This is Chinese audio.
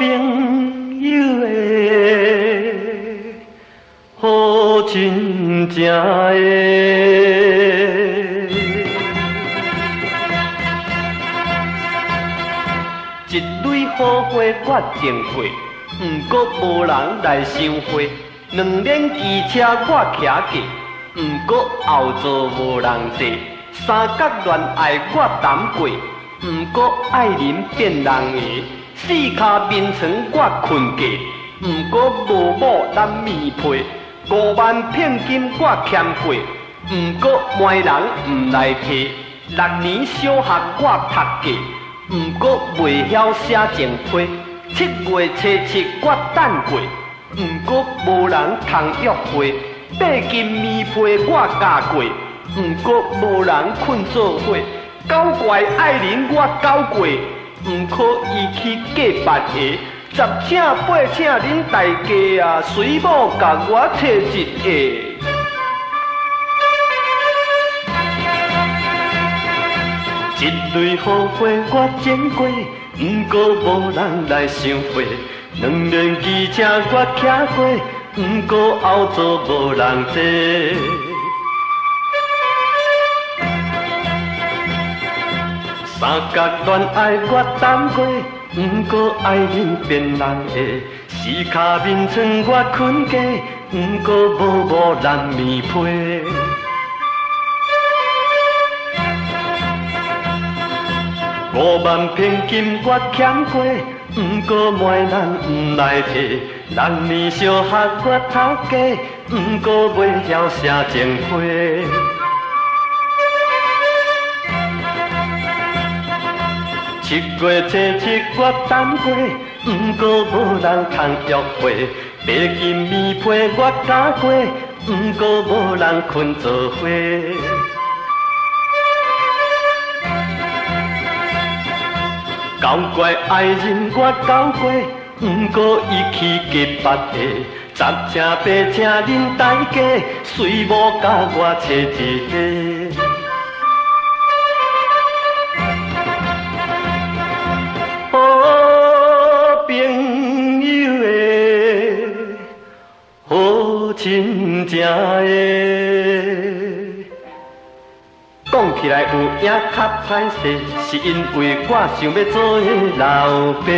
朋友的，好真正的。一蕊好花我种过，毋过无人来赏花。两辆机车我骑过，毋过后座无人坐。三角恋爱我谈过，毋过爱人变人个。四骹眠床我困过，毋过无某难眠被。5万聘金我欠过，毋过卖人毋来提。6年小学我读过，毋过袂晓写情批。7月初7我等过，毋过无人通约会。8金棉被我加过，毋过无人困做伙。9怪爱人我交过，毋可伊去嫁别个。10请8请恁大家啊，随某甲我摕一个。一蕊好花我种过，毋过无人来赏花。2辆机车我骑过，毋过后座无人坐。三角恋爱我谈过，毋过爱人变人个。四骹眠床我困过，毋过无某难眠被。5万聘金我欠过，毋过卖人毋来提。6年小学我读过，毋过袂晓写情批。7月初7我等过，毋过无人通约会。8金棉被我加过，毋过无人困做伙。9怪爱人我交过，毋过伊去嫁别个。10请8请恁大家，随某甲我找一个。好朋友的，好真正的。讲起来有影较歹势，是因为我想要做个老爸。